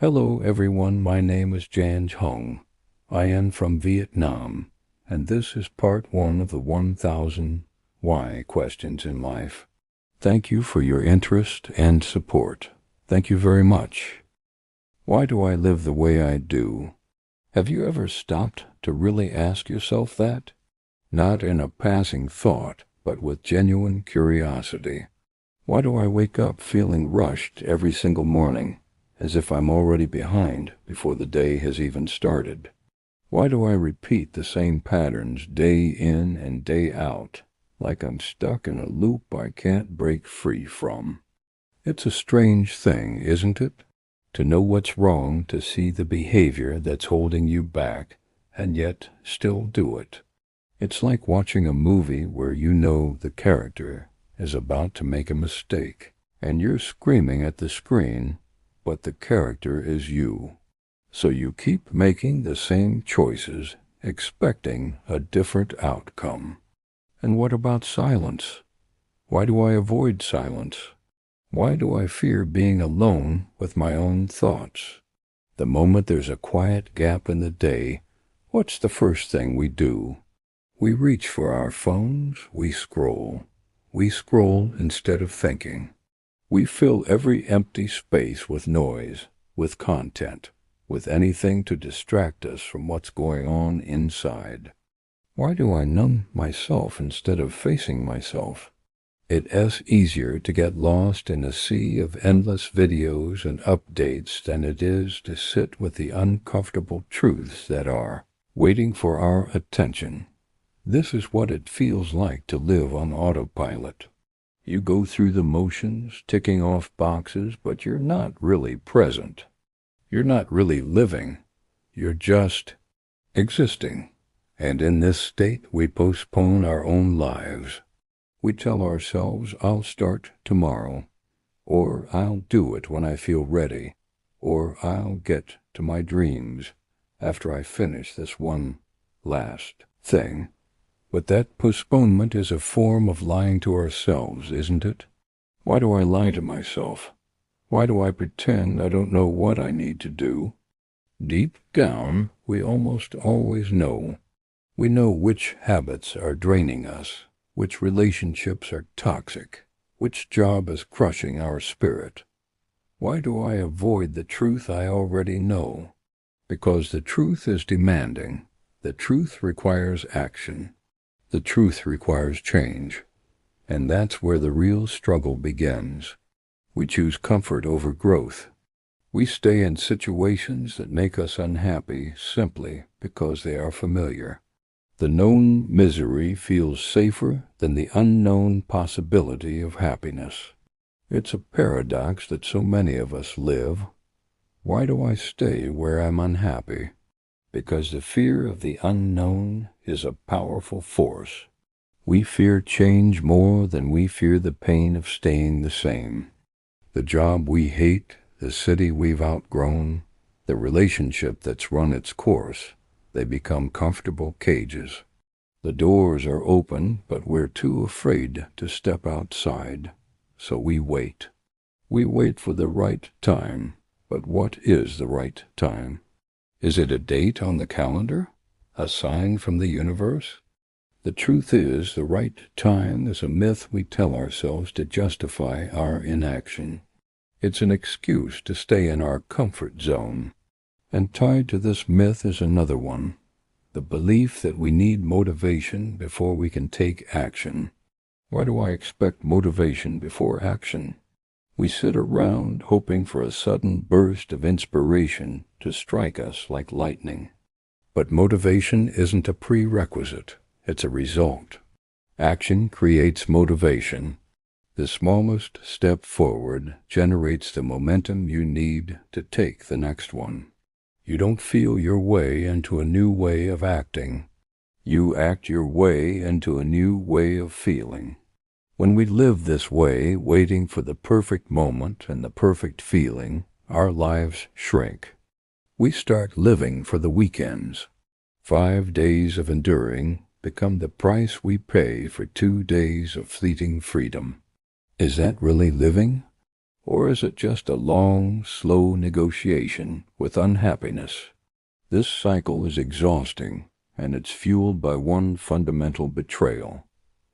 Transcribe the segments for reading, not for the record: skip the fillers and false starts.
Hello everyone, my name is Jan Hong. I am from Vietnam, and this is part 1 of the 1000 why questions in life. Thank you for your interest and support. Thank you very much. Why do I live the way I do? Have you ever stopped to really ask yourself that? Not in a passing thought, but with genuine curiosity. Why do I wake up feeling rushed every single morning, as if I'm already behind before the day has even started? Why do I repeat the same patterns day in and day out, like I'm stuck in a loop I can't break free from? It's a strange thing, isn't it? To know what's wrong, to see the behavior that's holding you back, and yet still do it. It's like watching a movie where you know the character is about to make a mistake, and you're screaming at the screen, but the character is you. So you keep making the same choices, expecting a different outcome. And what about silence? Why do I avoid silence? Why do I fear being alone with my own thoughts? The moment there's a quiet gap in the day, what's the first thing we do? We reach for our phones, we scroll. We scroll instead of thinking. We fill every empty space with noise, with content, with anything to distract us from what's going on inside. Why do I numb myself instead of facing myself? It's easier to get lost in a sea of endless videos and updates than it is to sit with the uncomfortable truths that are waiting for our attention. This is what it feels like to live on autopilot. You go through the motions, ticking off boxes, but you're not really present. You're not really living. You're just existing. And in this state, we postpone our own lives. We tell ourselves, I'll start tomorrow, or I'll do it when I feel ready, or I'll get to my dreams after I finish this one last thing. But that postponement is a form of lying to ourselves, isn't it? Why do I lie to myself? Why do I pretend I don't know what I need to do? Deep down, we almost always know. We know which habits are draining us, which relationships are toxic, which job is crushing our spirit. Why do I avoid the truth I already know? Because the truth is demanding. The truth requires action. The truth requires change. And that's where the real struggle begins. We choose comfort over growth. We stay in situations that make us unhappy simply because they are familiar. The known misery feels safer than the unknown possibility of happiness. It's a paradox that so many of us live. Why do I stay where I'm unhappy? Because the fear of the unknown is a powerful force. We fear change more than we fear the pain of staying the same. The job we hate, the city we've outgrown, the relationship that's run its course, they become comfortable cages. The doors are open, but we're too afraid to step outside, so we wait. We wait for the right time, but what is the right time? Is it a date on the calendar? A sign from the universe? The truth is, the right time is a myth we tell ourselves to justify our inaction. It's an excuse to stay in our comfort zone. And tied to this myth is another one, the belief that we need motivation before we can take action. Why do I expect motivation before action? We sit around hoping for a sudden burst of inspiration to strike us like lightning. But motivation isn't a prerequisite, it's a result. Action creates motivation. The smallest step forward generates the momentum you need to take the next one. You don't feel your way into a new way of acting. You act your way into a new way of feeling. When we live this way, waiting for the perfect moment and the perfect feeling, our lives shrink. We start living for the weekends. 5 days of enduring become the price we pay for 2 days of fleeting freedom. Is that really living? Or is it just a long, slow negotiation with unhappiness? This cycle is exhausting, and it's fueled by one fundamental betrayal.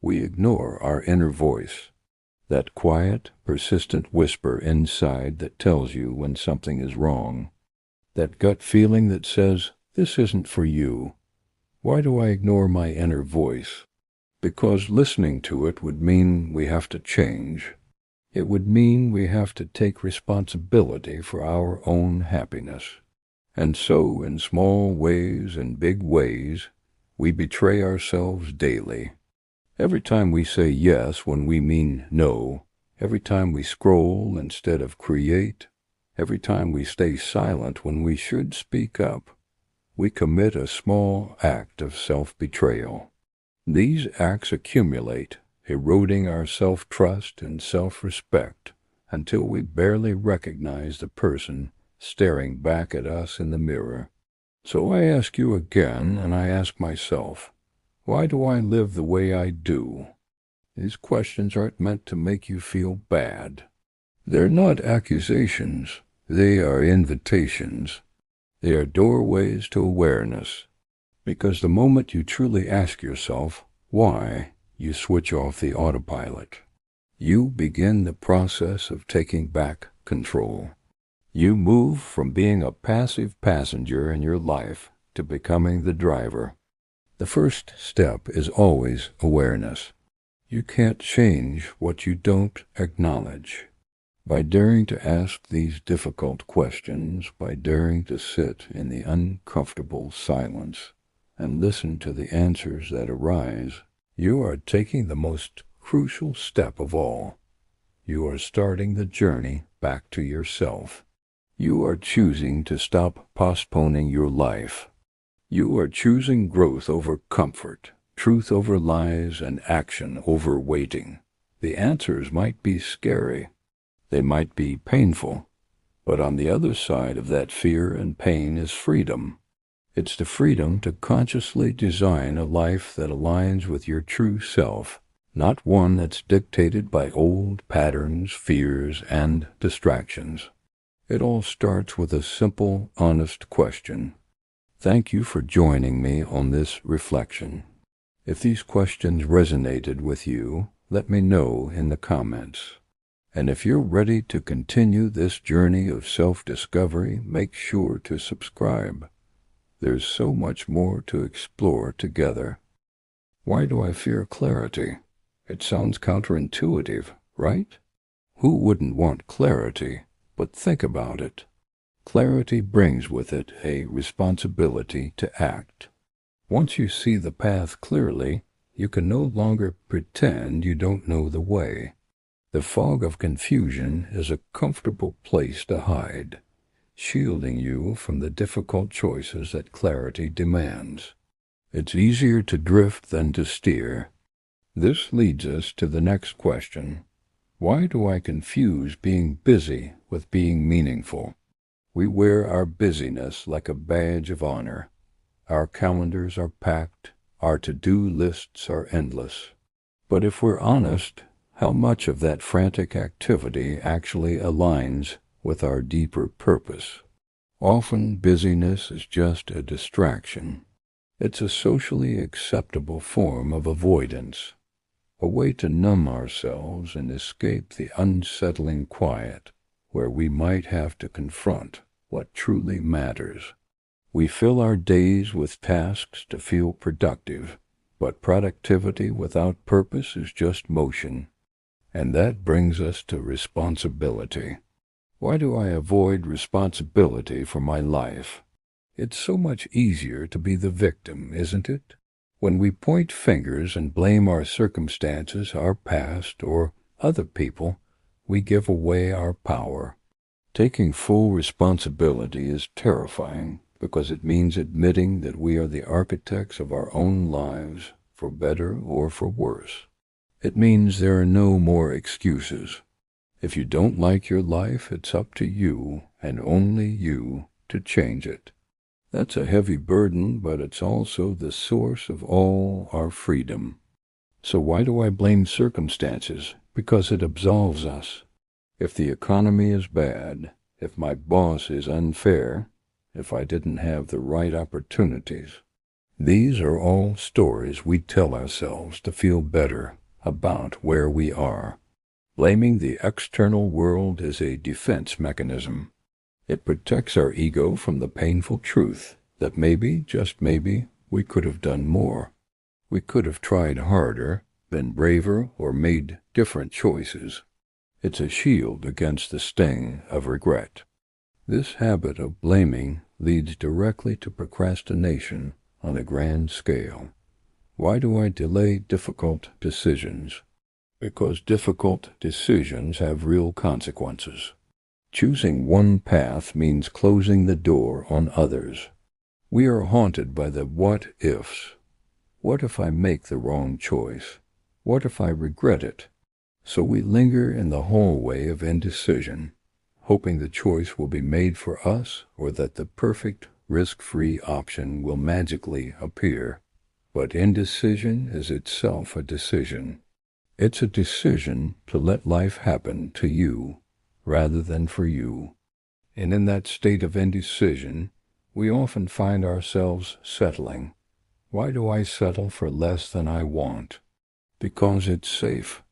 We ignore our inner voice, that quiet, persistent whisper inside that tells you when something is wrong. That gut feeling that says, "This isn't for you." Why do I ignore my inner voice? Because listening to it would mean we have to change. It would mean we have to take responsibility for our own happiness. And so, in small ways and big ways, we betray ourselves daily. Every time we say yes when we mean no, every time we scroll instead of create, every time we stay silent when we should speak up, we commit a small act of self-betrayal. These acts accumulate, eroding our self-trust and self-respect until we barely recognize the person staring back at us in the mirror. So I ask you again, and I ask myself, why do I live the way I do? These questions aren't meant to make you feel bad. They're not accusations. They are invitations. They are doorways to awareness. Because the moment you truly ask yourself why, you switch off the autopilot. You begin the process of taking back control. You move from being a passive passenger in your life to becoming the driver. The first step is always awareness. You can't change what you don't acknowledge. By daring to ask these difficult questions, by daring to sit in the uncomfortable silence and listen to the answers that arise, you are taking the most crucial step of all. You are starting the journey back to yourself. You are choosing to stop postponing your life. You are choosing growth over comfort, truth over lies, and action over waiting. The answers might be scary. They might be painful. But on the other side of that fear and pain is freedom. It's the freedom to consciously design a life that aligns with your true self, not one that's dictated by old patterns, fears, and distractions. It all starts with a simple, honest question. Thank you for joining me on this reflection. If these questions resonated with you, let me know in the comments. And if you're ready to continue this journey of self-discovery, make sure to subscribe. There's so much more to explore together. Why do I fear clarity? It sounds counterintuitive, right? Who wouldn't want clarity? But think about it. Clarity brings with it a responsibility to act. Once you see the path clearly, you can no longer pretend you don't know the way. The fog of confusion is a comfortable place to hide, shielding you from the difficult choices that clarity demands. It's easier to drift than to steer. This leads us to the next question. Why do I confuse being busy with being meaningful? We wear our busyness like a badge of honor. Our calendars are packed, our to-do lists are endless. But if we're honest, how much of that frantic activity actually aligns with our deeper purpose? Often busyness is just a distraction. It's a socially acceptable form of avoidance, a way to numb ourselves and escape the unsettling quiet where we might have to confront what truly matters. We fill our days with tasks to feel productive, but productivity without purpose is just motion. And that brings us to responsibility. Why do I avoid responsibility for my life? It's so much easier to be the victim, isn't it? When we point fingers and blame our circumstances, our past, or other people, we give away our power. Taking full responsibility is terrifying because it means admitting that we are the architects of our own lives, for better or for worse. It means there are no more excuses. If you don't like your life, it's up to you, and only you, to change it. That's a heavy burden, but it's also the source of all our freedom. So why do I blame circumstances? Because it absolves us. If the economy is bad, if my boss is unfair, if I didn't have the right opportunities. These are all stories we tell ourselves to feel better about where we are. Blaming the external world is a defense mechanism. It protects our ego from the painful truth that maybe, just maybe, we could have done more. We could have tried harder, been braver, or made different choices. It's a shield against the sting of regret. This habit of blaming leads directly to procrastination on a grand scale. Why do I delay difficult decisions? Because difficult decisions have real consequences. Choosing one path means closing the door on others. We are haunted by the what-ifs. What if I make the wrong choice? What if I regret it? So we linger in the hallway of indecision, hoping the choice will be made for us or that the perfect, risk-free option will magically appear. But indecision is itself a decision. It's a decision to let life happen to you rather than for you. And in that state of indecision, we often find ourselves settling. Why do I settle for less than I want? Because it's safe.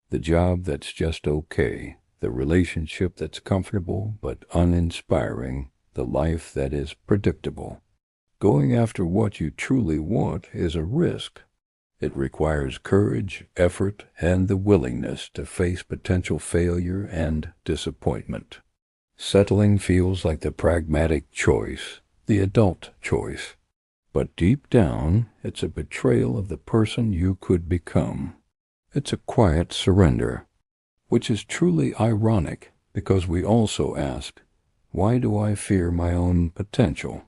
The job that's just okay, the relationship that's comfortable but uninspiring, the life that is predictable. Going after what you truly want is a risk. It requires courage, effort, and the willingness to face potential failure and disappointment. Settling feels like the pragmatic choice, the adult choice. But deep down, it's a betrayal of the person you could become. It's a quiet surrender, which is truly ironic because we also ask, why do I fear my own potential?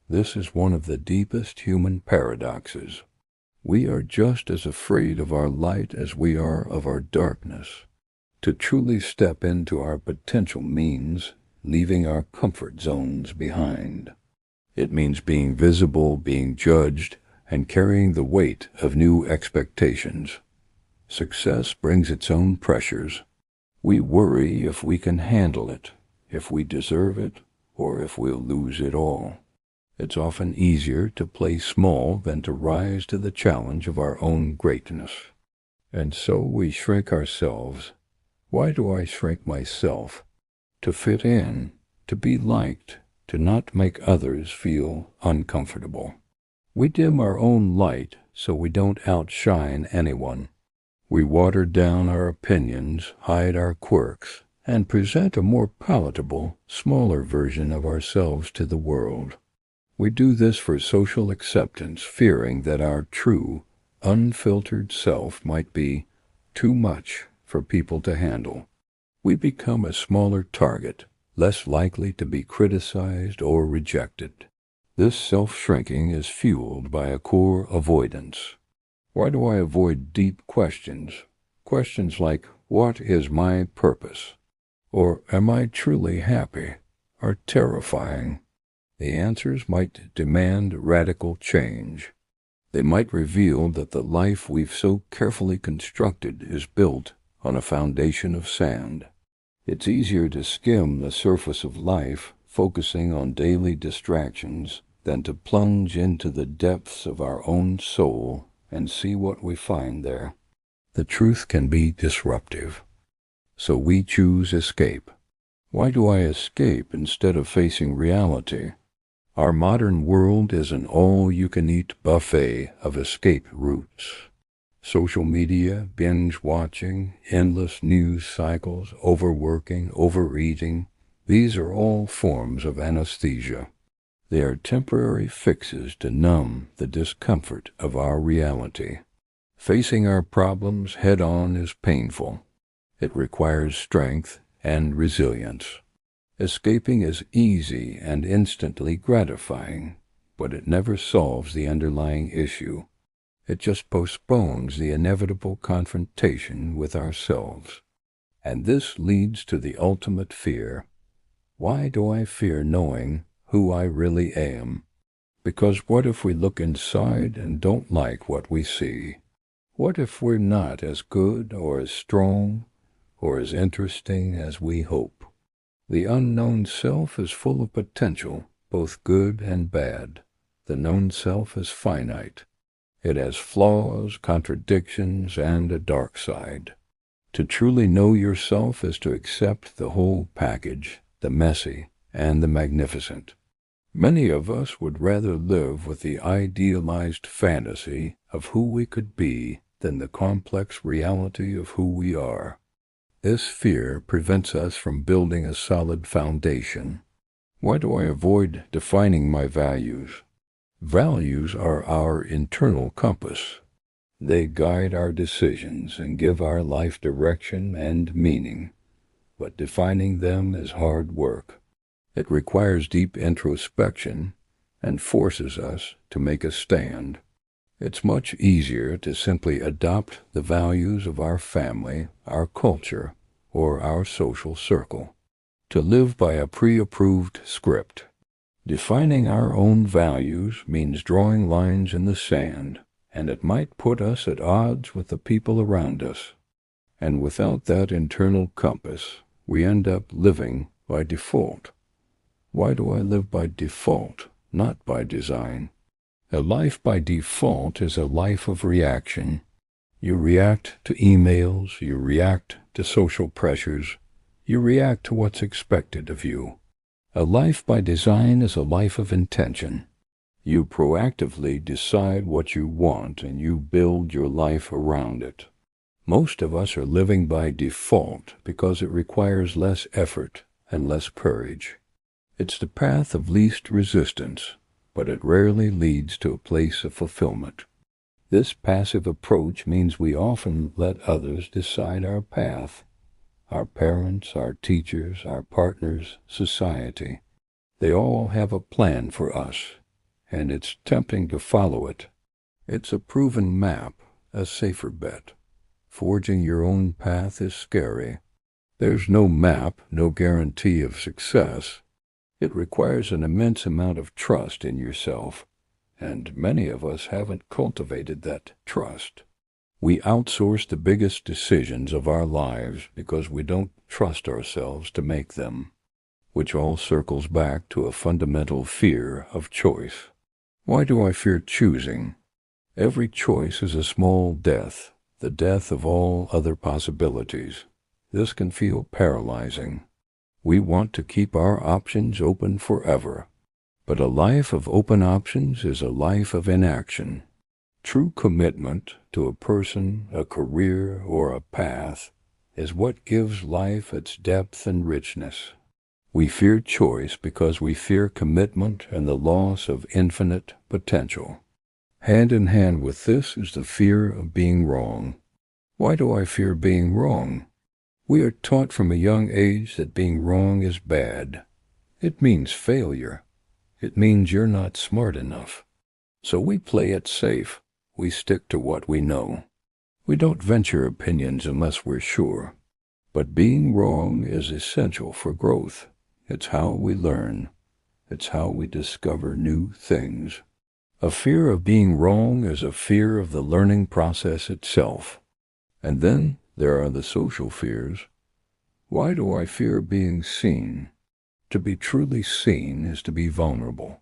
This is one of the deepest human paradoxes. We are just as afraid of our light as we are of our darkness. To truly step into our potential means leaving our comfort zones behind. It means being visible, being judged, and carrying the weight of new expectations. Success brings its own pressures. We worry if we can handle it, if we deserve it, or if we'll lose it all. It's often easier to play small than to rise to the challenge of our own greatness. And so we shrink ourselves. Why do I shrink myself? To fit in, to be liked, to not make others feel uncomfortable. We dim our own light so we don't outshine anyone. We water down our opinions, hide our quirks, and present a more palatable, smaller version of ourselves to the world. We do this for social acceptance, fearing that our true, unfiltered self might be too much for people to handle. We become a smaller target, less likely to be criticized or rejected. This self-shrinking is fueled by a core avoidance. Why do I avoid deep questions? Questions like, what is my purpose? Or am I truly happy? Are terrifying. The answers might demand radical change. They might reveal that the life we've so carefully constructed is built on a foundation of sand. It's easier to skim the surface of life, focusing on daily distractions, than to plunge into the depths of our own soul and see what we find there. The truth can be disruptive. So we choose escape. Why do I escape instead of facing reality? Our modern world is an all-you-can-eat buffet of escape routes. Social media, binge-watching, endless news cycles, overworking, overeating, these are all forms of anesthesia. They are temporary fixes to numb the discomfort of our reality. Facing our problems head-on is painful. It requires strength and resilience. Escaping is easy and instantly gratifying, but it never solves the underlying issue. It just postpones the inevitable confrontation with ourselves. And this leads to the ultimate fear. Why do I fear knowing who I really am? Because what if we look inside and don't like what we see? What if we're not as good or as strong or as interesting as we hope. The unknown self is full of potential, both good and bad. The known self is finite. It has flaws, contradictions, and a dark side. To truly know yourself is to accept the whole package, the messy and the magnificent. Many of us would rather live with the idealized fantasy of who we could be than the complex reality of who we are. This fear prevents us from building a solid foundation. Why do I avoid defining my values? Values are our internal compass. They guide our decisions and give our life direction and meaning. But defining them is hard work. It requires deep introspection and forces us to make a stand. It's much easier to simply adopt the values of our family, our culture, or our social circle, to live by a pre-approved script. Defining our own values means drawing lines in the sand, and it might put us at odds with the people around us. And without that internal compass, we end up living by default. Why do I live by default, not by design? A life by default is a life of reaction. You react to emails, you react to social pressures, you react to what's expected of you. A life by design is a life of intention. You proactively decide what you want and you build your life around it. Most of us are living by default because it requires less effort and less courage. It's the path of least resistance, but it rarely leads to a place of fulfillment. This passive approach means we often let others decide our path. Our parents, our teachers, our partners, society. They all have a plan for us, and it's tempting to follow it. It's a proven map, a safer bet. Forging your own path is scary. There's no map, no guarantee of success. It requires an immense amount of trust in yourself, and many of us haven't cultivated that trust. We outsource the biggest decisions of our lives because we don't trust ourselves to make them, which all circles back to a fundamental fear of choice. Why do I fear choosing? Every choice is a small death, the death of all other possibilities. This can feel paralyzing. We want to keep our options open forever, but a life of open options is a life of inaction. True commitment to a person, a career, or a path is what gives life its depth and richness. We fear choice because we fear commitment and the loss of infinite potential. Hand in hand with this is the fear of being wrong. Why do I fear being wrong? We are taught from a young age that being wrong is bad. It means failure. It means you're not smart enough. So we play it safe. We stick to what we know. We don't venture opinions unless we're sure. But being wrong is essential for growth. It's how we learn. It's how we discover new things. A fear of being wrong is a fear of the learning process itself. And then there are the social fears. Why do I fear being seen? To be truly seen is to be vulnerable.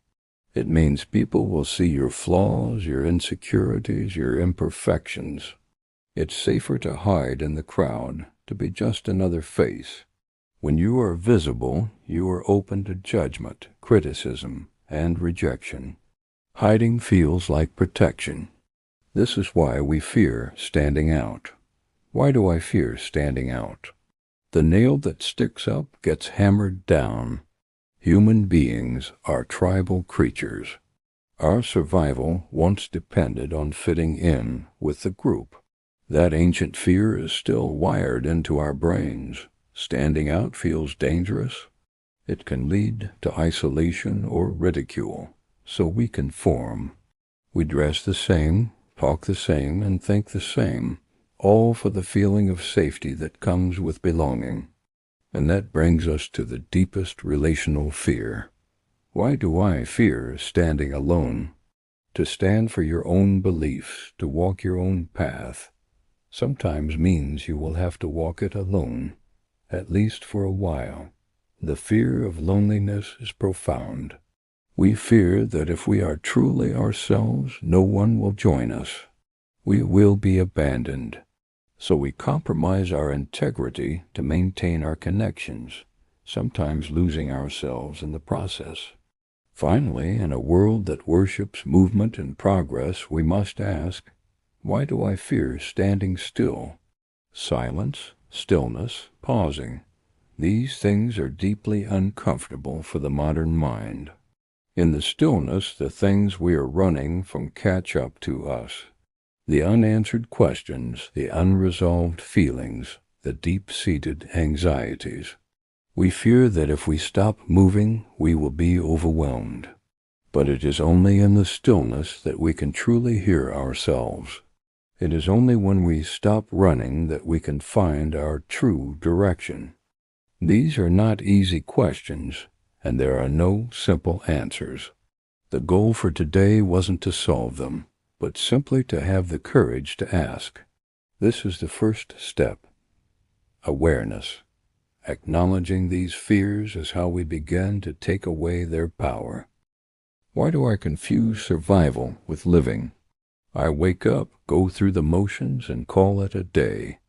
It means people will see your flaws, your insecurities, your imperfections. It's safer to hide in the crowd, to be just another face. When you are visible, you are open to judgment, criticism, and rejection. Hiding feels like protection. This is why we fear standing out. Why do I fear standing out? The nail that sticks up gets hammered down. Human beings are tribal creatures. Our survival once depended on fitting in with the group. That ancient fear is still wired into our brains. Standing out feels dangerous. It can lead to isolation or ridicule, so we conform. We dress the same, talk the same, and think the same, all for the feeling of safety that comes with belonging. And that brings us to the deepest relational fear. Why do I fear standing alone? To stand for your own beliefs, to walk your own path, sometimes means you will have to walk it alone, at least for a while. The fear of loneliness is profound. We fear that if we are truly ourselves, no one will join us. We will be abandoned. So we compromise our integrity to maintain our connections, sometimes losing ourselves in the process. Finally, in a world that worships movement and progress, we must ask, why do I fear standing still? Silence, stillness, pausing. These things are deeply uncomfortable for the modern mind. In the stillness, the things we are running from catch up to us. The unanswered questions, the unresolved feelings, the deep-seated anxieties. We fear that if we stop moving, we will be overwhelmed. But it is only in the stillness that we can truly hear ourselves. It is only when we stop running that we can find our true direction. These are not easy questions, and there are no simple answers. The goal for today wasn't to solve them, but simply to have the courage to ask. This is the first step. Awareness. Acknowledging these fears is how we begin to take away their power. Why do I confuse survival with living? I wake up, go through the motions, and call it a day.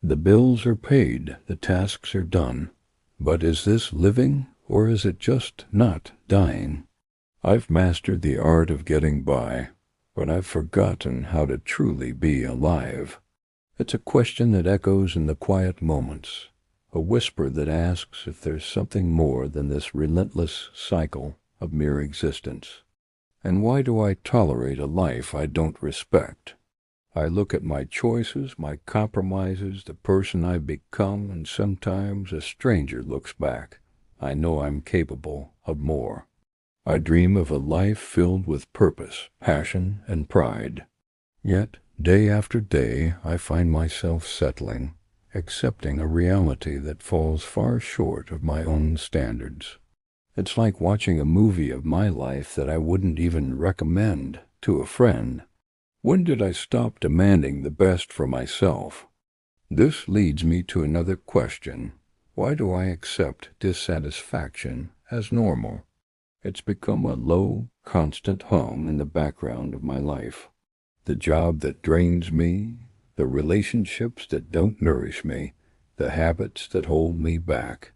The bills are paid, the tasks are done. But is this living, or is it just not dying? I've mastered the art of getting by, but I've forgotten how to truly be alive. It's a question that echoes in the quiet moments, a whisper that asks if there's something more than this relentless cycle of mere existence. And why do I tolerate a life I don't respect? I look at my choices, my compromises, the person I've become, and sometimes a stranger looks back. I know I'm capable of more. I dream of a life filled with purpose, passion, and pride. Yet, day after day, I find myself settling, accepting a reality that falls far short of my own standards. It's like watching a movie of my life that I wouldn't even recommend to a friend. When did I stop demanding the best for myself? This leads me to another question. Why do I accept dissatisfaction as normal? It's become a low, constant hum in the background of my life. The job that drains me, the relationships that don't nourish me, the habits that hold me back.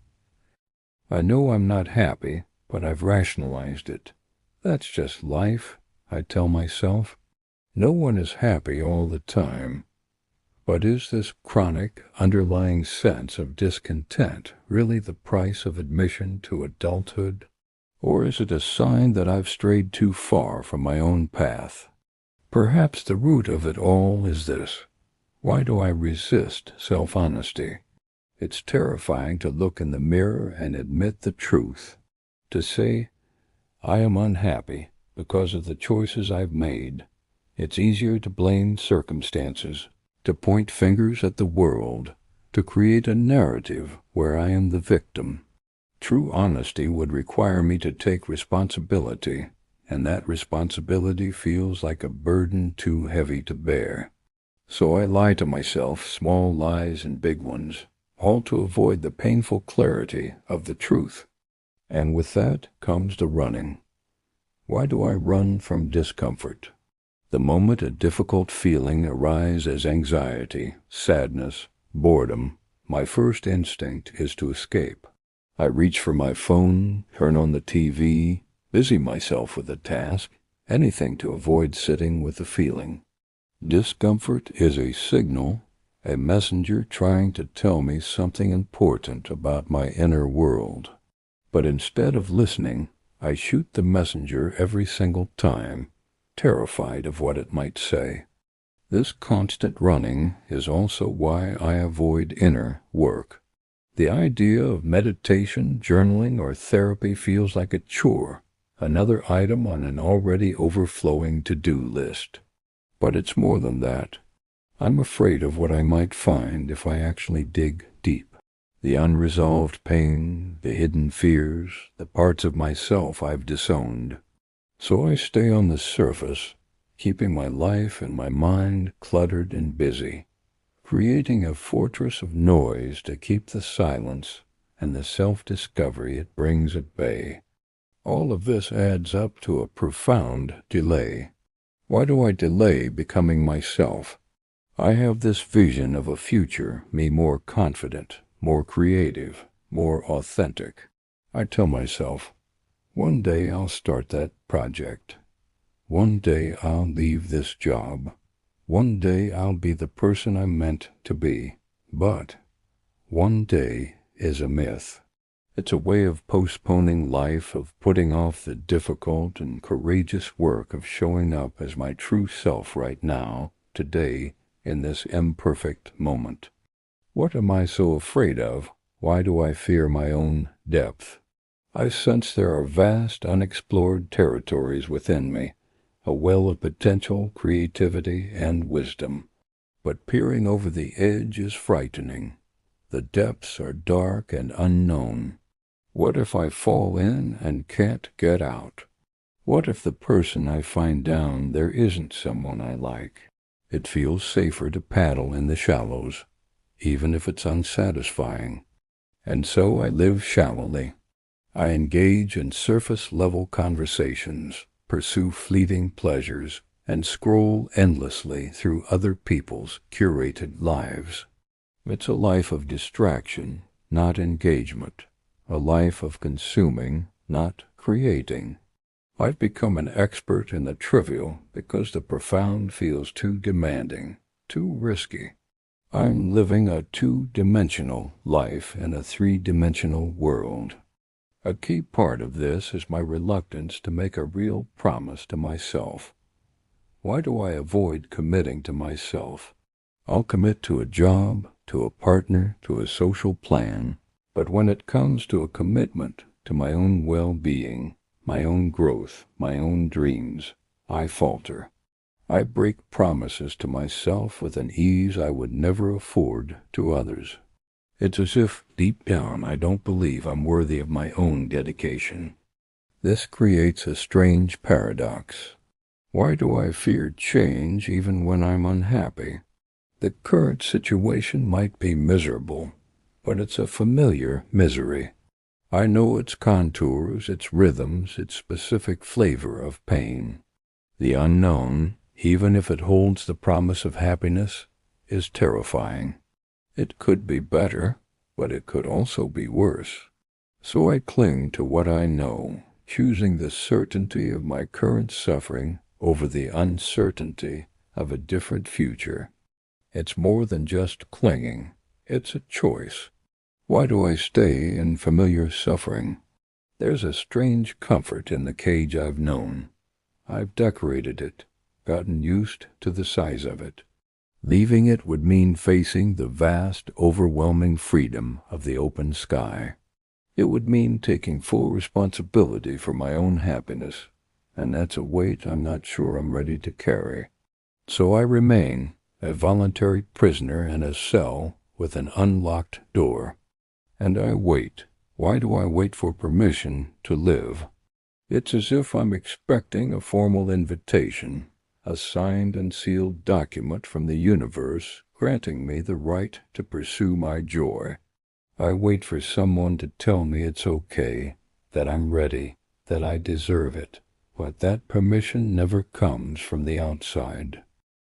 I know I'm not happy, but I've rationalized it. That's just life, I tell myself. No one is happy all the time. But is this chronic, underlying sense of discontent really the price of admission to adulthood? Or is it a sign that I've strayed too far from my own path? Perhaps the root of it all is this. Why do I resist self-honesty? It's terrifying to look in the mirror and admit the truth. To say, I am unhappy because of the choices I've made. It's easier to blame circumstances, to point fingers at the world, to create a narrative where I am the victim. True honesty would require me to take responsibility, and that responsibility feels like a burden too heavy to bear. So I lie to myself, small lies and big ones, all to avoid the painful clarity of the truth. And with that comes the running. Why do I run from discomfort? The moment a difficult feeling arises as anxiety, sadness, boredom, my first instinct is to escape. I reach for my phone, turn on the TV, busy myself with a task, anything to avoid sitting with the feeling. Discomfort is a signal, a messenger trying to tell me something important about my inner world. But instead of listening, I shoot the messenger every single time, terrified of what it might say. This constant running is also why I avoid inner work. The idea of meditation, journaling, or therapy feels like a chore, another item on an already overflowing to-do list. But it's more than that. I'm afraid of what I might find if I actually dig deep. The unresolved pain, the hidden fears, the parts of myself I've disowned. So I stay on the surface, keeping my life and my mind cluttered and busy. creating a fortress of noise to keep the silence and the self-discovery it brings at bay. All of this adds up to a profound delay. Why do I delay becoming myself? I have this vision of a future me more confident, more creative, more authentic. I tell myself, one day I'll start that project. One day I'll leave this job. One day I'll be the person I'm meant to be. But one day is a myth. It's a way of postponing life, of putting off the difficult and courageous work of showing up as my true self right now, today, in this imperfect moment. What am I so afraid of? Why do I fear my own depth? I sense there are vast, unexplored territories within me, a well of potential, creativity, and wisdom. But peering over the edge is frightening. The depths are dark and unknown. What if I fall in and can't get out? What if the person I find down there isn't someone I like? It feels safer to paddle in the shallows, even if it's unsatisfying. And so I live shallowly. I engage in surface-level conversations, pursue fleeting pleasures, and scroll endlessly through other people's curated lives. It's a life of distraction, not engagement. A life of consuming, not creating. I've become an expert in the trivial because the profound feels too demanding, too risky. I'm living a two-dimensional life in a three-dimensional world. A key part of this is my reluctance to make a real promise to myself. Why do I avoid committing to myself? I'll commit to a job, to a partner, to a social plan, but when it comes to a commitment to my own well-being, my own growth, my own dreams, I falter. I break promises to myself with an ease I would never afford to others. It's as if, deep down, I don't believe I'm worthy of my own dedication. This creates a strange paradox. Why do I fear change even when I'm unhappy? The current situation might be miserable, but it's a familiar misery. I know its contours, its rhythms, its specific flavor of pain. The unknown, even if it holds the promise of happiness, is terrifying. It could be better, but it could also be worse. So I cling to what I know, choosing the certainty of my current suffering over the uncertainty of a different future. It's more than just clinging. It's a choice. Why do I stay in familiar suffering? There's a strange comfort in the cage I've known. I've decorated it, gotten used to the size of it. Leaving it would mean facing the vast, overwhelming freedom of the open sky. It would mean taking full responsibility for my own happiness, and that's a weight I'm not sure I'm ready to carry. So I remain, a voluntary prisoner in a cell with an unlocked door. And I wait. Why do I wait for permission to live? It's as if I'm expecting a formal invitation, a signed and sealed document from the universe granting me the right to pursue my joy. I wait for someone to tell me it's okay, that I'm ready, that I deserve it, but that permission never comes from the outside.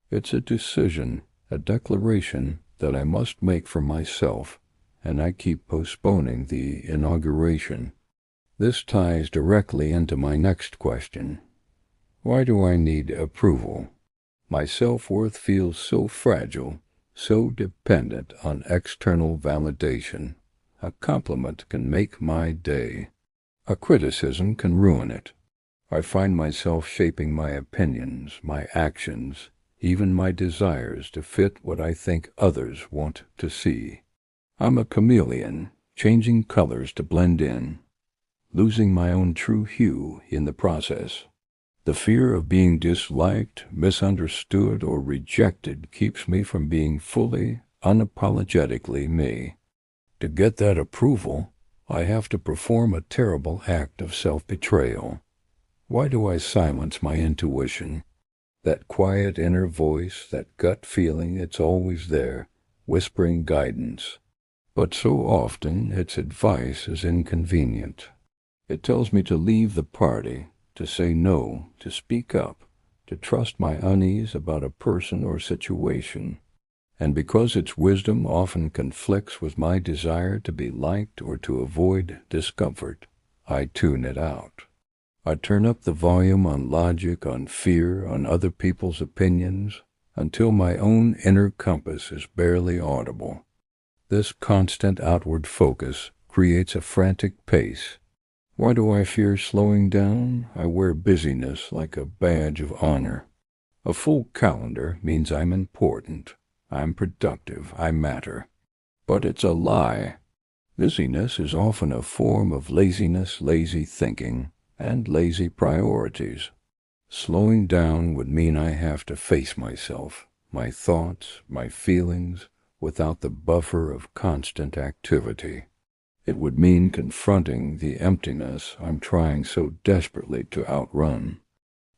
It's a decision, a declaration that I must make for myself, and I keep postponing the inauguration. This ties directly into my next question. Why do I need approval? My self-worth feels so fragile, so dependent on external validation. A compliment can make my day. A criticism can ruin it. I find myself shaping my opinions, my actions, even my desires to fit what I think others want to see. I'm a chameleon, changing colors to blend in, losing my own true hue in the process. The fear of being disliked, misunderstood, or rejected keeps me from being fully, unapologetically me. To get that approval, I have to perform a terrible act of self-betrayal. Why do I silence my intuition? That quiet inner voice, that gut feeling, it's always there, whispering guidance. But so often its advice is inconvenient. It tells me to leave the party, to say no, to speak up, to trust my unease about a person or situation. And because its wisdom often conflicts with my desire to be liked or to avoid discomfort, I tune it out. I turn up the volume on logic, on fear, on other people's opinions, until my own inner compass is barely audible. This constant outward focus creates a frantic pace. Why do I fear slowing down? I wear busyness like a badge of honor. A full calendar means I'm important, I'm productive, I matter. But it's a lie. Busyness is often a form of laziness, lazy thinking, and lazy priorities. Slowing down would mean I have to face myself, my thoughts, my feelings, without the buffer of constant activity. It would mean confronting the emptiness I'm trying so desperately to outrun.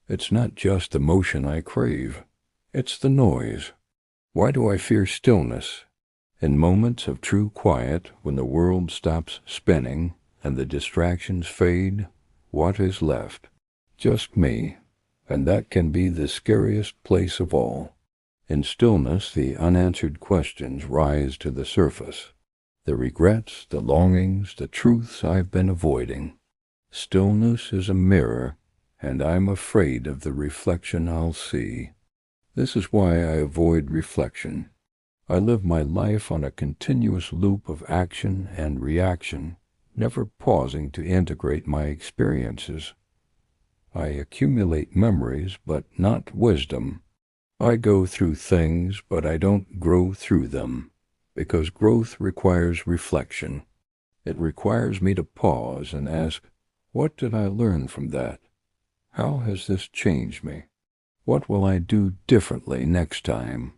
It's not just the motion I crave, it's the noise. Why do I fear stillness? In moments of true quiet, when the world stops spinning and the distractions fade, what is left? Just me. And that can be the scariest place of all. In stillness, the unanswered questions rise to the surface. The regrets, the longings, the truths I've been avoiding. Stillness is a mirror, and I'm afraid of the reflection I'll see. This is why I avoid reflection. I live my life on a continuous loop of action and reaction, never pausing to integrate my experiences. I accumulate memories, but not wisdom. I go through things, but I don't grow through them, because growth requires reflection. It requires me to pause and ask, what did I learn from that? How has this changed me? What will I do differently next time?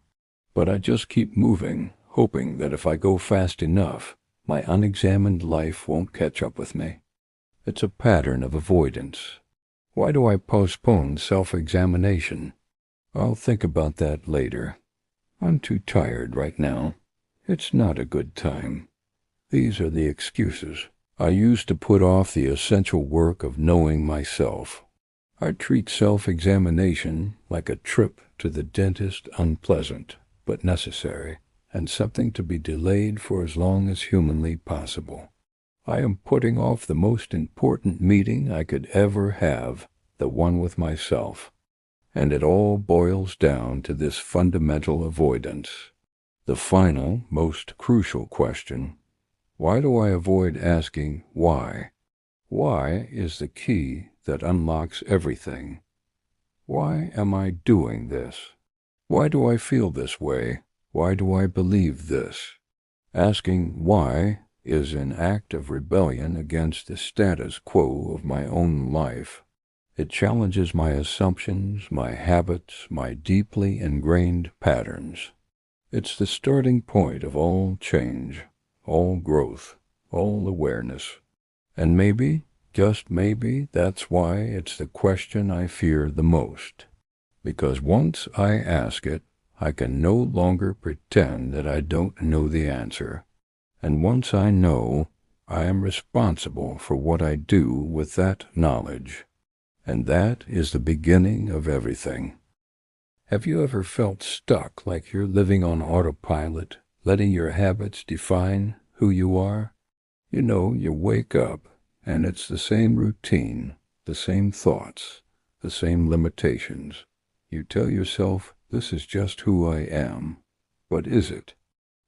But I just keep moving, hoping that if I go fast enough, my unexamined life won't catch up with me. It's a pattern of avoidance. Why do I postpone self-examination? I'll think about that later. I'm too tired right now. It's not a good time. These are the excuses I use to put off the essential work of knowing myself. I treat self-examination like a trip to the dentist, unpleasant, but necessary, and something to be delayed for as long as humanly possible. I am putting off the most important meeting I could ever have, the one with myself. And it all boils down to this fundamental avoidance. The final, most crucial question: why do I avoid asking why? Why is the key that unlocks everything. Why am I doing this? Why do I feel this way? Why do I believe this? Asking why is an act of rebellion against the status quo of my own life. It challenges my assumptions, my habits, my deeply ingrained patterns. It's the starting point of all change, all growth, all awareness. And maybe, just maybe, that's why it's the question I fear the most. Because once I ask it, I can no longer pretend that I don't know the answer. And once I know, I am responsible for what I do with that knowledge. And that is the beginning of everything. Have you ever felt stuck, like you're living on autopilot, letting your habits define who you are? You know, you wake up, and it's the same routine, the same thoughts, the same limitations. You tell yourself, this is just who I am. But is it?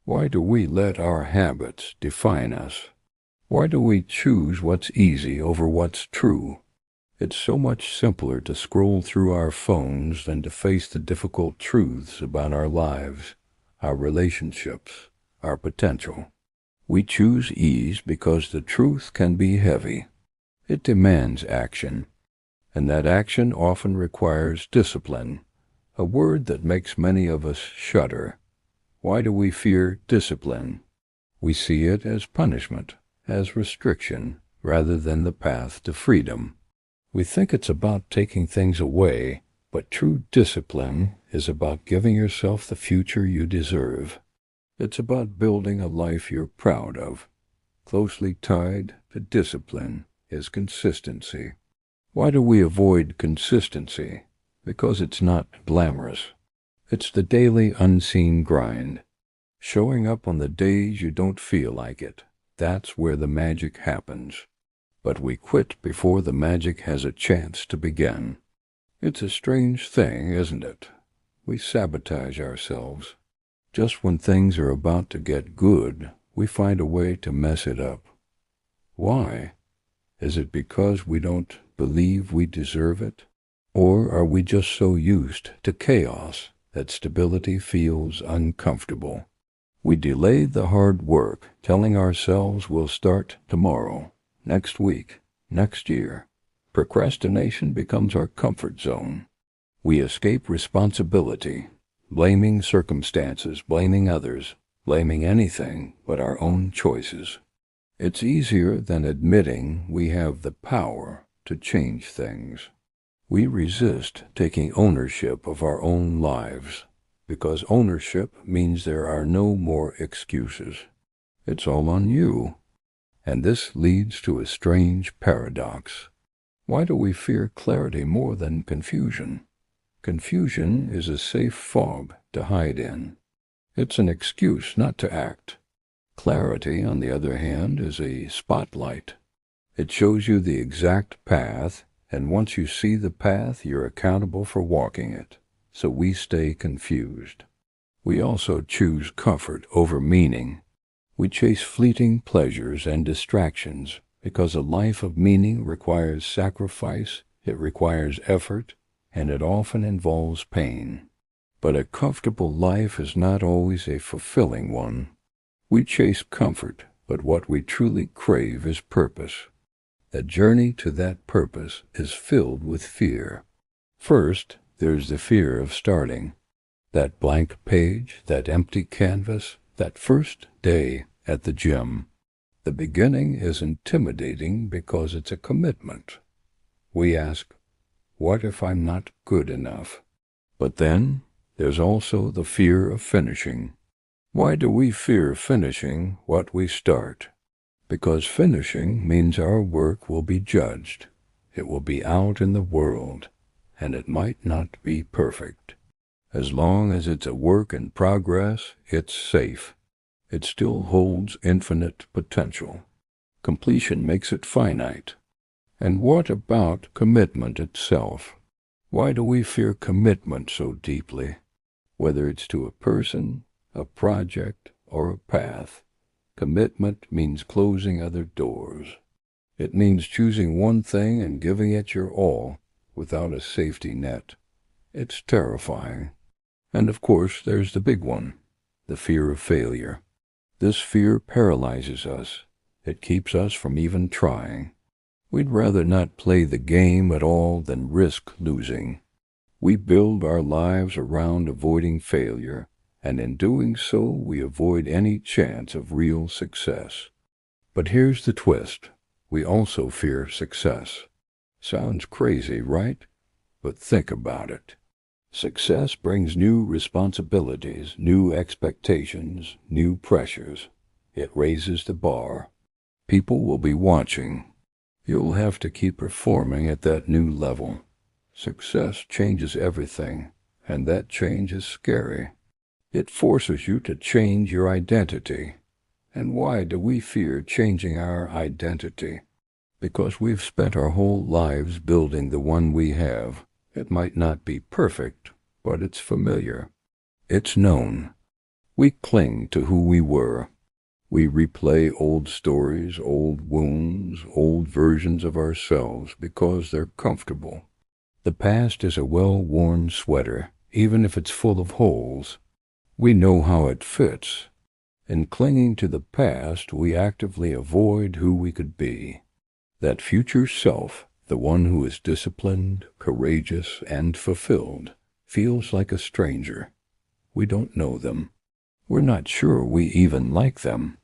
Why do we let our habits define us? Why do we choose what's easy over what's true? It's so much simpler to scroll through our phones than to face the difficult truths about our lives, our relationships, our potential. We choose ease because the truth can be heavy. It demands action, and that action often requires discipline, a word that makes many of us shudder. Why do we fear discipline? We see it as punishment, as restriction, rather than the path to freedom. We think it's about taking things away, but true discipline is about giving yourself the future you deserve. It's about building a life you're proud of. Closely tied to discipline is consistency. Why do we avoid consistency? Because it's not glamorous. It's the daily unseen grind. Showing up on the days you don't feel like it. That's where the magic happens. But we quit before the magic has a chance to begin. It's a strange thing, isn't it? We sabotage ourselves. Just when things are about to get good, we find a way to mess it up. Why? Is it because we don't believe we deserve it? Or are we just so used to chaos that stability feels uncomfortable? We delay the hard work, telling ourselves we'll start tomorrow, next week, next year. Procrastination becomes our comfort zone. We escape responsibility, blaming circumstances, blaming others, blaming anything but our own choices. It's easier than admitting we have the power to change things. We resist taking ownership of our own lives, because ownership means there are no more excuses. It's all on you. And this leads to a strange paradox. Why do we fear clarity more than confusion? Confusion is a safe fog to hide in. It's an excuse not to act. Clarity, on the other hand, is a spotlight. It shows you the exact path, and once you see the path, you're accountable for walking it. So we stay confused. We also choose comfort over meaning. We chase fleeting pleasures and distractions because a life of meaning requires sacrifice, it requires effort, and it often involves pain. But a comfortable life is not always a fulfilling one. We chase comfort, but what we truly crave is purpose. The journey to that purpose is filled with fear. First, there's the fear of starting. That blank page, that empty canvas, that first day at the gym. The beginning is intimidating because it's a commitment. We ask, what if I'm not good enough? But then, there's also the fear of finishing. Why do we fear finishing what we start? Because finishing means our work will be judged. It will be out in the world, and it might not be perfect. As long as it's a work in progress, it's safe. It still holds infinite potential. Completion makes it finite. And what about commitment itself? Why do we fear commitment so deeply? Whether it's to a person, a project, or a path, commitment means closing other doors. It means choosing one thing and giving it your all without a safety net. It's terrifying. And of course, there's the big one, the fear of failure. This fear paralyzes us. It keeps us from even trying. We'd rather not play the game at all than risk losing. We build our lives around avoiding failure, and in doing so, we avoid any chance of real success. But here's the twist. We also fear success. Sounds crazy, right? But think about it. Success brings new responsibilities, new expectations, new pressures. It raises the bar. People will be watching. You'll have to keep performing at that new level. Success changes everything, and that change is scary. It forces you to change your identity. And why do we fear changing our identity? Because we've spent our whole lives building the one we have. It might not be perfect, but it's familiar. It's known. We cling to who we were. We replay old stories, old wounds, old versions of ourselves because they're comfortable. The past is a well-worn sweater, even if it's full of holes. We know how it fits. In clinging to the past, we actively avoid who we could be. That future self, the one who is disciplined, courageous, and fulfilled, feels like a stranger. We don't know them. We're not sure we even like them.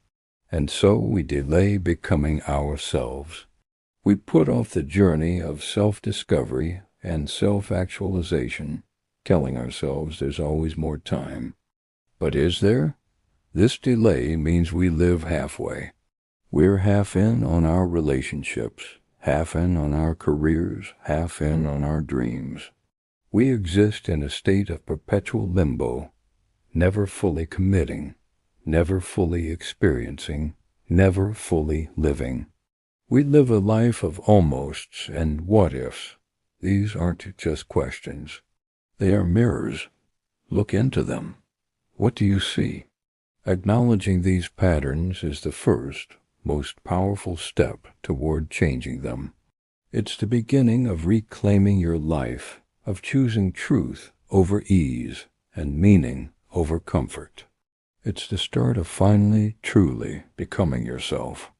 And so we delay becoming ourselves. We put off the journey of self-discovery and self-actualization, telling ourselves there's always more time. But is there? This delay means we live halfway. We're half in on our relationships, half in on our careers, half in on our dreams. We exist in a state of perpetual limbo, never fully committing, never fully experiencing, never fully living. We live a life of almosts and what-ifs. These aren't just questions. They are mirrors. Look into them. What do you see? Acknowledging these patterns is the first, most powerful step toward changing them. It's the beginning of reclaiming your life, of choosing truth over ease and meaning over comfort. It's the start of finally, truly becoming yourself.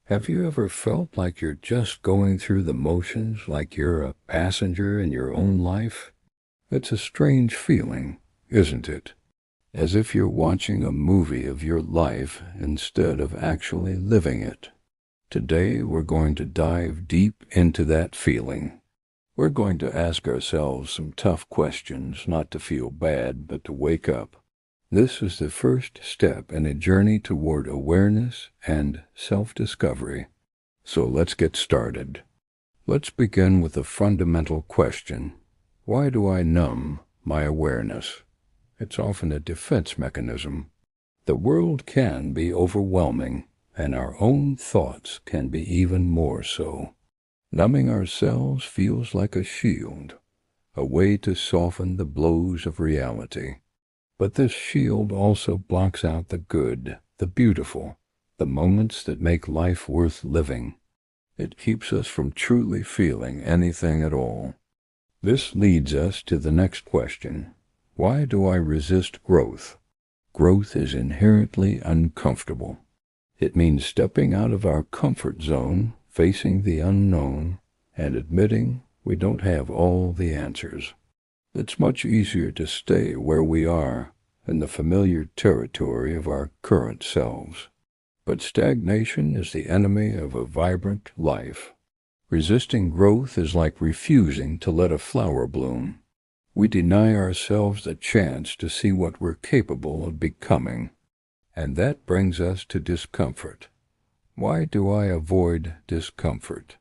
Have you ever felt like you're just going through the motions, like you're a passenger in your own life? It's a strange feeling, isn't it? As if you're watching a movie of your life instead of actually living it. Today we're going to dive deep into that feeling. We're going to ask ourselves some tough questions, not to feel bad, but to wake up. This is the first step in a journey toward awareness and self-discovery. So let's get started. Let's begin with a fundamental question. Why do I numb my awareness? It's often a defense mechanism. The world can be overwhelming, and our own thoughts can be even more so. Numbing ourselves feels like a shield, a way to soften the blows of reality. But this shield also blocks out the good, the beautiful, the moments that make life worth living. It keeps us from truly feeling anything at all. This leads us to the next question. Why do I resist growth? Growth is inherently uncomfortable. It means stepping out of our comfort zone, facing the unknown, and admitting we don't have all the answers. It's much easier to stay where we are, in the familiar territory of our current selves. But stagnation is the enemy of a vibrant life. Resisting growth is like refusing to let a flower bloom. We deny ourselves the chance to see what we're capable of becoming. And that brings us to discomfort. Why do I avoid discomfort?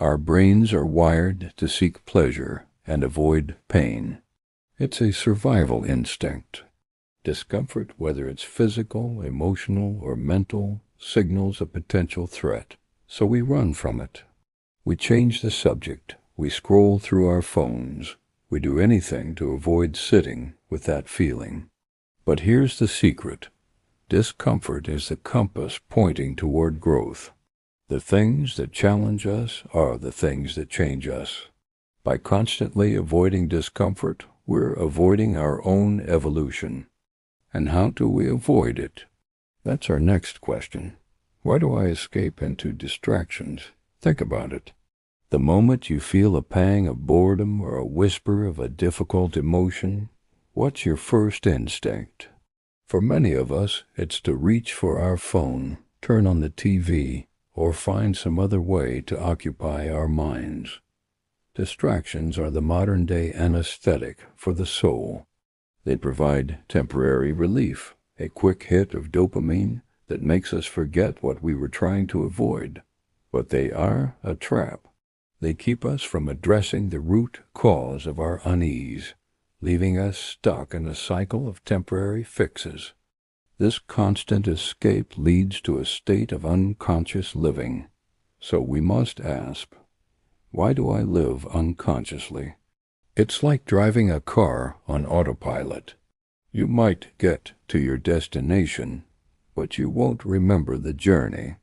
Our brains are wired to seek pleasure and avoid pain. It's a survival instinct. Discomfort, whether it's physical, emotional, or mental, signals a potential threat, so we run from it. We change the subject, we scroll through our phones, we do anything to avoid sitting with that feeling. But here's the secret. Discomfort is the compass pointing toward growth. The things that challenge us are the things that change us. By constantly avoiding discomfort, we're avoiding our own evolution. And how do we avoid it? That's our next question. Why do I escape into distractions? Think about it. The moment you feel a pang of boredom or a whisper of a difficult emotion, what's your first instinct? For many of us, it's to reach for our phone, turn on the TV, or find some other way to occupy our minds. Distractions are the modern-day anesthetic for the soul. They provide temporary relief, a quick hit of dopamine that makes us forget what we were trying to avoid. But they are a trap. They keep us from addressing the root cause of our unease, leaving us stuck in a cycle of temporary fixes. This constant escape leads to a state of unconscious living. So we must ask, why do I live unconsciously? It's like driving a car on autopilot. You might get to your destination, but you won't remember the journey.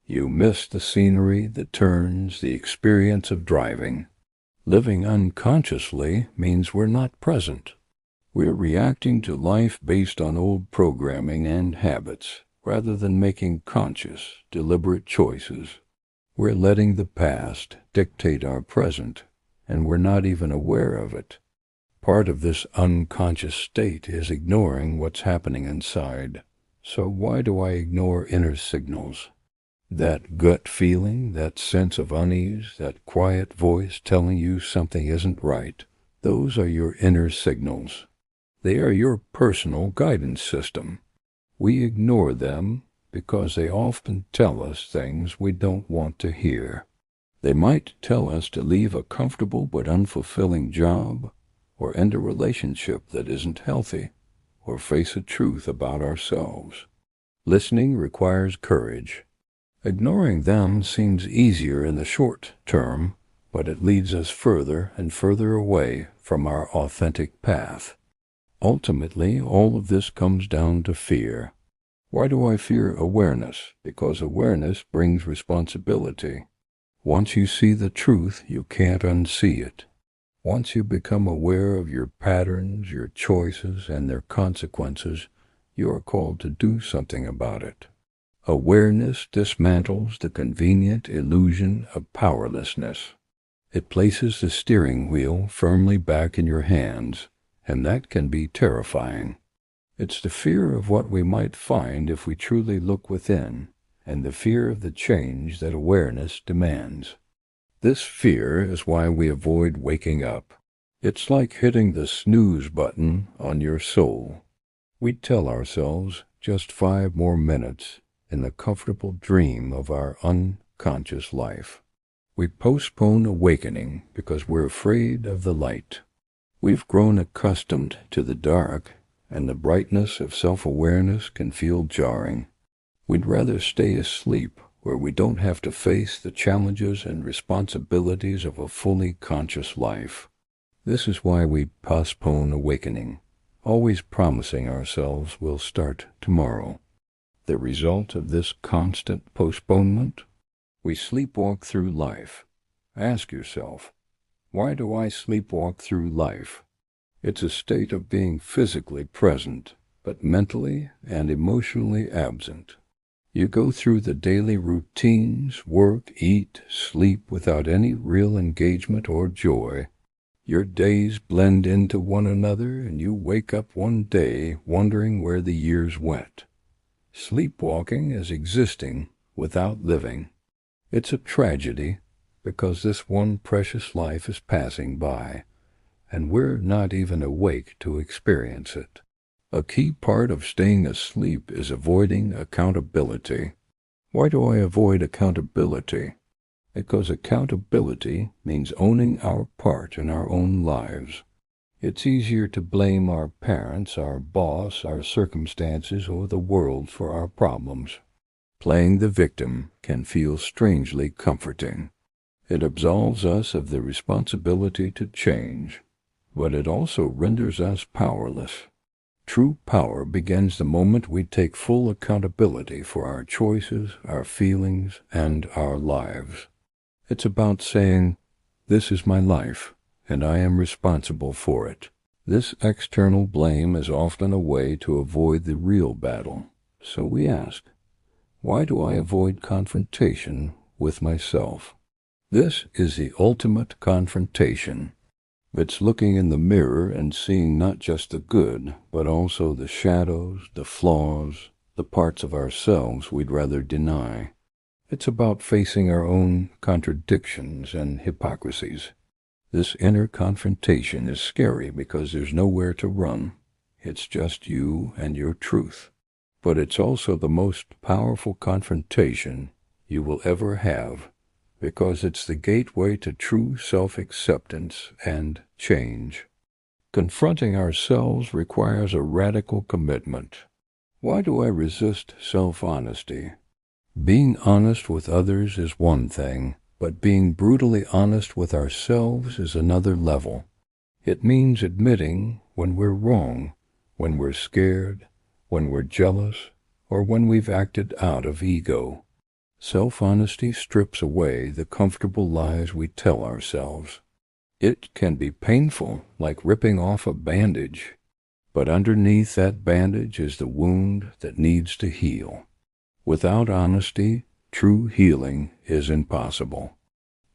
You miss the scenery, the turns, the experience of driving. Living unconsciously means we're not present. We're reacting to life based on old programming and habits, rather than making conscious, deliberate choices. We're letting the past dictate our present, and we're not even aware of it. Part of this unconscious state is ignoring what's happening inside. So why do I ignore inner signals? That gut feeling, that sense of unease, that quiet voice telling you something isn't right, those are your inner signals. They are your personal guidance system. We ignore them because they often tell us things we don't want to hear. They might tell us to leave a comfortable but unfulfilling job, or end a relationship that isn't healthy, or face a truth about ourselves. Listening requires courage. Ignoring them seems easier in the short term, but it leads us further and further away from our authentic path. Ultimately, all of this comes down to fear. Why do I fear awareness? Because awareness brings responsibility. Once you see the truth, you can't unsee it. Once you become aware of your patterns, your choices, and their consequences, you are called to do something about it. Awareness dismantles the convenient illusion of powerlessness. It places the steering wheel firmly back in your hands, and that can be terrifying. It's the fear of what we might find if we truly look within, and the fear of the change that awareness demands. This fear is why we avoid waking up. It's like hitting the snooze button on your soul. We tell ourselves just 5 more minutes in the comfortable dream of our unconscious life. We postpone awakening because we're afraid of the light. We've grown accustomed to the dark, and the brightness of self-awareness can feel jarring. We'd rather stay asleep where we don't have to face the challenges and responsibilities of a fully conscious life. This is why we postpone awakening, always promising ourselves we'll start tomorrow. The result of this constant postponement? We sleepwalk through life. Ask yourself, why do I sleepwalk through life? It's a state of being physically present, but mentally and emotionally absent. You go through the daily routines, work, eat, sleep without any real engagement or joy. Your days blend into one another, and you wake up one day wondering where the years went. Sleepwalking is existing without living. It's a tragedy because this one precious life is passing by, and we're not even awake to experience it. A key part of staying asleep is avoiding accountability. Why do I avoid accountability? Because accountability means owning our part in our own lives. It's easier to blame our parents, our boss, our circumstances, or the world for our problems. Playing the victim can feel strangely comforting. It absolves us of the responsibility to change, but it also renders us powerless. True power begins the moment we take full accountability for our choices, our feelings, and our lives. It's about saying, this is my life, and I am responsible for it. This external blame is often a way to avoid the real battle. So we ask, why do I avoid confrontation with myself? This is the ultimate confrontation. It's looking in the mirror and seeing not just the good, but also the shadows, the flaws, the parts of ourselves we'd rather deny. It's about facing our own contradictions and hypocrisies. This inner confrontation is scary because there's nowhere to run. It's just you and your truth. But it's also the most powerful confrontation you will ever have, because it's the gateway to true self-acceptance and change. Confronting ourselves requires a radical commitment. Why do I resist self-honesty? Being honest with others is one thing, but being brutally honest with ourselves is another level. It means admitting when we're wrong, when we're scared, when we're jealous, or when we've acted out of ego. Self-honesty strips away the comfortable lies we tell ourselves. It can be painful, like ripping off a bandage, but underneath that bandage is the wound that needs to heal. Without honesty, true healing is impossible.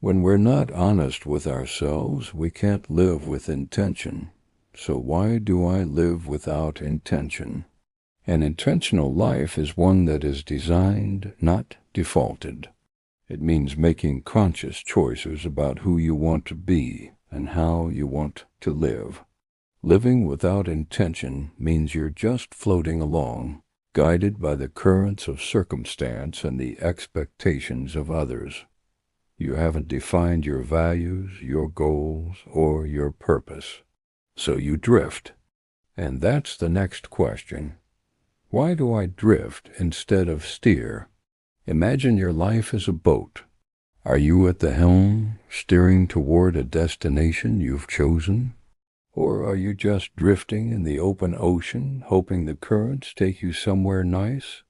When we're not honest with ourselves, we can't live with intention. So why do I live without intention? An intentional life is one that is designed, not defaulted. It means making conscious choices about who you want to be and how you want to live. Living without intention means you're just floating along, guided by the currents of circumstance and the expectations of others. You haven't defined your values, your goals, or your purpose. So you drift. And that's the next question. Why do I drift instead of steer? Imagine your life as a boat. Are you at the helm, steering toward a destination you've chosen? Or are you just drifting in the open ocean, hoping the currents take you somewhere nice?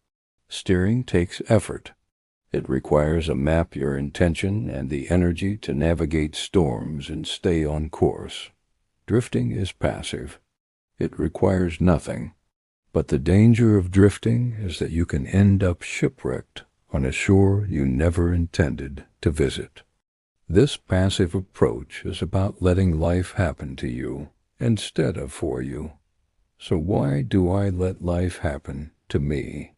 Steering takes effort. It requires a map, your intention, and the energy to navigate storms and stay on course. Drifting is passive. It requires nothing. But the danger of drifting is that you can end up shipwrecked on a shore you never intended to visit. This passive approach is about letting life happen to you instead of for you. So why do I let life happen to me?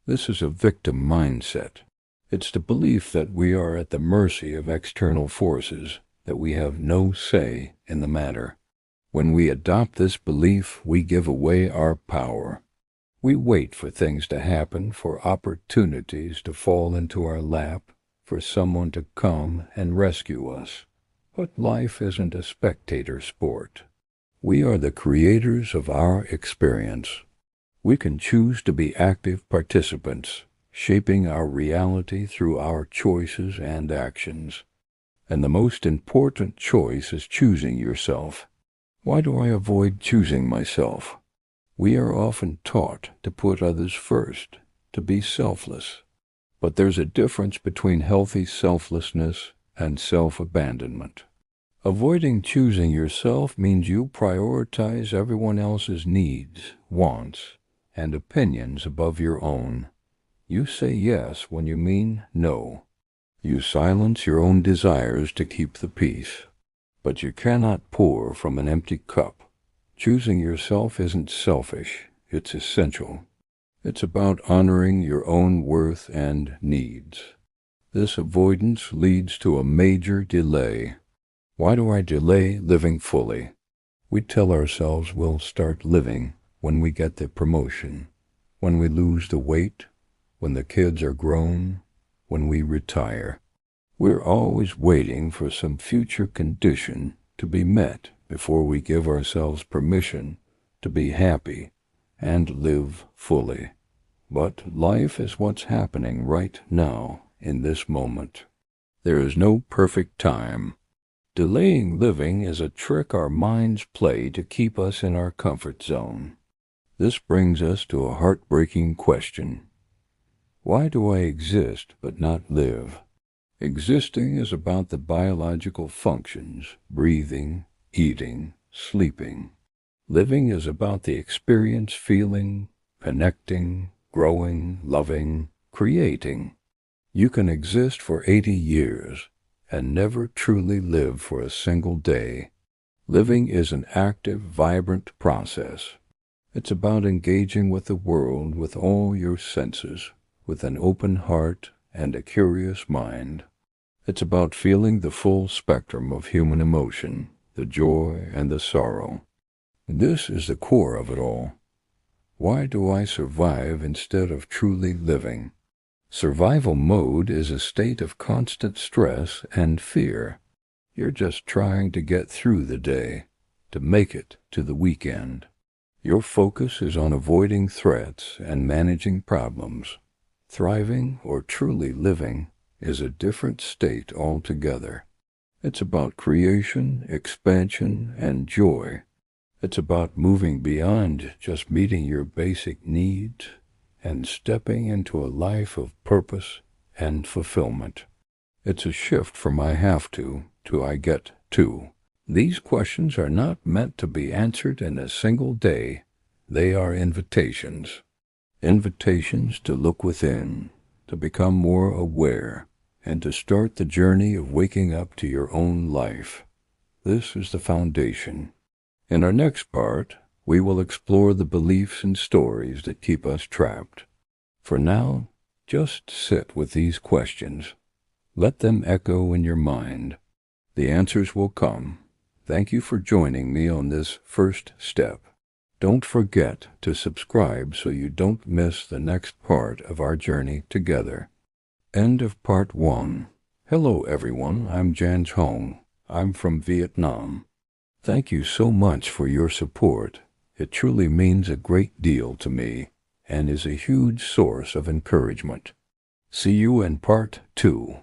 This is a victim mindset. It's the belief that we are at the mercy of external forces, that we have no say in the matter. When we adopt this belief, we give away our power. We wait for things to happen, for opportunities to fall into our lap, for someone to come and rescue us. But life isn't a spectator sport. We are the creators of our experience. We can choose to be active participants, shaping our reality through our choices and actions. And the most important choice is choosing yourself. Why do I avoid choosing myself? We are often taught to put others first, to be selfless. But there's a difference between healthy selflessness and self-abandonment. Avoiding choosing yourself means you prioritize everyone else's needs, wants, and opinions above your own. You say yes when you mean no. You silence your own desires to keep the peace. But you cannot pour from an empty cup. Choosing yourself isn't selfish, it's essential. It's about honoring your own worth and needs. This avoidance leads to a major delay. Why do I delay living fully? We tell ourselves we'll start living when we get the promotion, when we lose the weight, when the kids are grown, when we retire. We're always waiting for some future condition to be met before we give ourselves permission to be happy and live fully. But life is what's happening right now in this moment. There is no perfect time. Delaying living is a trick our minds play to keep us in our comfort zone. This brings us to a heartbreaking question. Why do I exist but not live? Existing is about the biological functions, breathing, eating, sleeping. Living is about the experience, feeling, connecting, growing, loving, creating. You can exist for 80 years and never truly live for a single day. Living is an active, vibrant process. It's about engaging with the world with all your senses, with an open heart and a curious mind. It's about feeling the full spectrum of human emotion, the joy and the sorrow. This is the core of it all. Why do I survive instead of truly living? Survival mode is a state of constant stress and fear. You're just trying to get through the day, to make it to the weekend. Your focus is on avoiding threats and managing problems. Thriving or truly living is a different state altogether. It's about creation, expansion, and joy. It's about moving beyond just meeting your basic needs and stepping into a life of purpose and fulfillment. It's a shift from I have to I get to. These questions are not meant to be answered in a single day. They are invitations. Invitations to look within, to become more aware, and to start the journey of waking up to your own life. This is the foundation. In our next part, we will explore the beliefs and stories that keep us trapped. For now, just sit with these questions. Let them echo in your mind. The answers will come. Thank you for joining me on this first step. Don't forget to subscribe so you don't miss the next part of our journey together. End of part 1. Hello everyone, I'm Jan Hong. I'm from Vietnam. Thank you so much for your support. It truly means a great deal to me and is a huge source of encouragement. See you in part 2.